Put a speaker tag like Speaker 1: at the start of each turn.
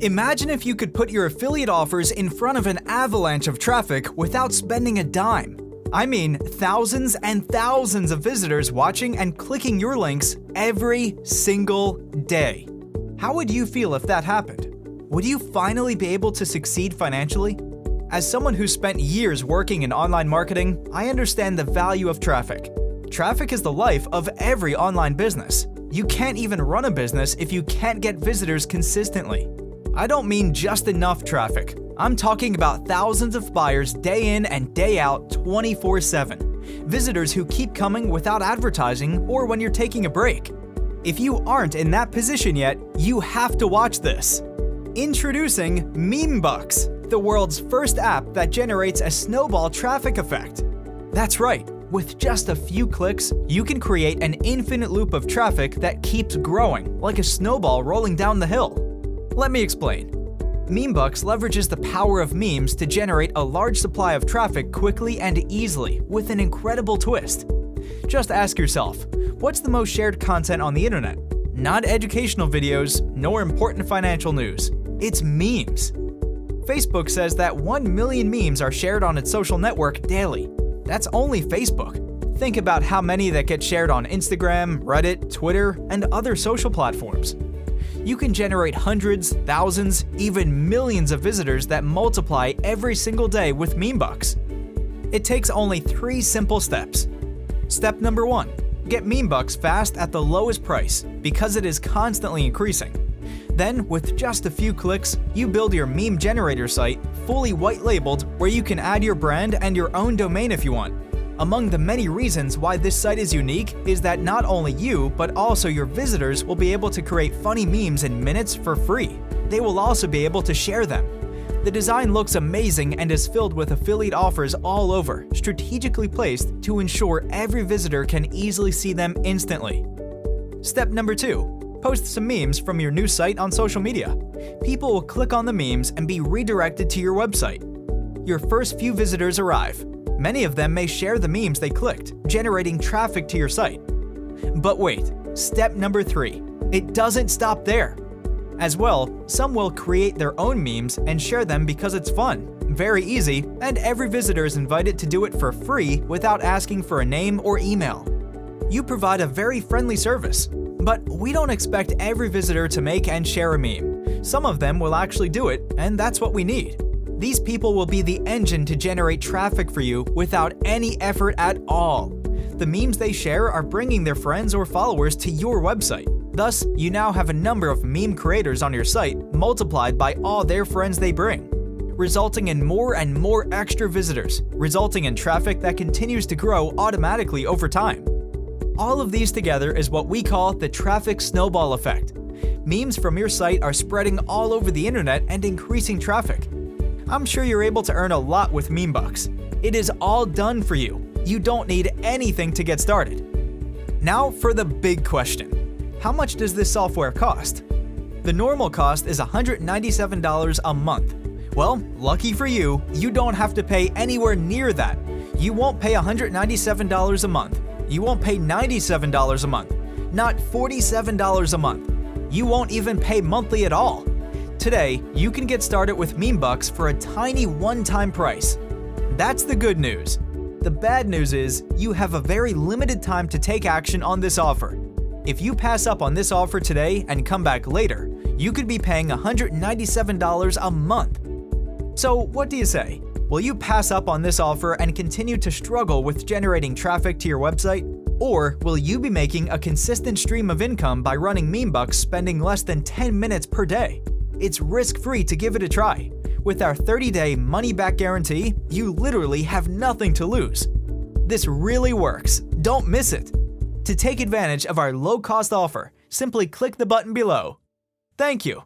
Speaker 1: Imagine if you could put your affiliate offers in front of an avalanche of traffic without spending a dime. I mean, thousands and thousands of visitors watching and clicking your links every single day. How would you feel if that happened? Would you finally be able to succeed financially? As someone who spent years working in online marketing, I understand the value of traffic. Traffic is the life of every online business. You can't even run a business if you can't get visitors consistently. I don't mean just enough traffic. I'm talking about thousands of buyers day in and day out 24/7. Visitors who keep coming without advertising or when you're taking a break. If you aren't in that position yet, you have to watch this. Introducing MemeBucks, the world's first app that generates a snowball traffic effect. That's right. With just a few clicks, you can create an infinite loop of traffic that keeps growing, like a snowball rolling down the hill. Let me explain. MemeBucks leverages the power of memes to generate a large supply of traffic quickly and easily, with an incredible twist. Just ask yourself, what's the most shared content on the internet? Not educational videos, nor important financial news. It's memes. Facebook says that 1 million memes are shared on its social network daily. That's only Facebook. Think about how many that get shared on Instagram, Reddit, Twitter, and other social platforms. You can generate hundreds, thousands, even millions of visitors that multiply every single day with MemeBucks. It takes only 3 simple steps. Step number 1. Get MemeBucks fast at the lowest price, because it is constantly increasing. Then, with just a few clicks, you build your meme generator site, fully white-labeled, where you can add your brand and your own domain if you want. Among the many reasons why this site is unique is that not only you, but also your visitors will be able to create funny memes in minutes for free. They will also be able to share them. The design looks amazing and is filled with affiliate offers all over, strategically placed to ensure every visitor can easily see them instantly. Step number 2. Post some memes from your new site on social media. People will click on the memes and be redirected to your website. Your first few visitors arrive. Many of them may share the memes they clicked, generating traffic to your site. But wait, step number 3. It doesn't stop there. As well, some will create their own memes and share them because it's fun, very easy, and every visitor is invited to do it for free without asking for a name or email. You provide a very friendly service. But we don't expect every visitor to make and share a meme. Some of them will actually do it, and that's what we need. These people will be the engine to generate traffic for you without any effort at all. The memes they share are bringing their friends or followers to your website. Thus, you now have a number of meme creators on your site multiplied by all their friends they bring, resulting in more and more extra visitors, resulting in traffic that continues to grow automatically over time. All of these together is what we call the traffic snowball effect. Memes from your site are spreading all over the internet and increasing traffic. I'm sure you're able to earn a lot with MemeBucks. It is all done for you. You don't need anything to get started. Now for the big question. How much does this software cost? The normal cost is $197 a month. Well, lucky for you, you don't have to pay anywhere near that. You won't pay $197 a month. You won't pay $97 a month, not $47 a month. You won't even pay monthly at all. Today, you can get started with MemeBucks for a tiny one-time price. That's the good news. The bad news is you have a very limited time to take action on this offer. If you pass up on this offer today and come back later, you could be paying $197 a month. So what do you say? Will you pass up on this offer and continue to struggle with generating traffic to your website? Or will you be making a consistent stream of income by running MemeBucks spending less than 10 minutes per day? It's risk-free to give it a try. With our 30-day money-back guarantee, you literally have nothing to lose. This really works. Don't miss it. To take advantage of our low-cost offer, simply click the button below. Thank you.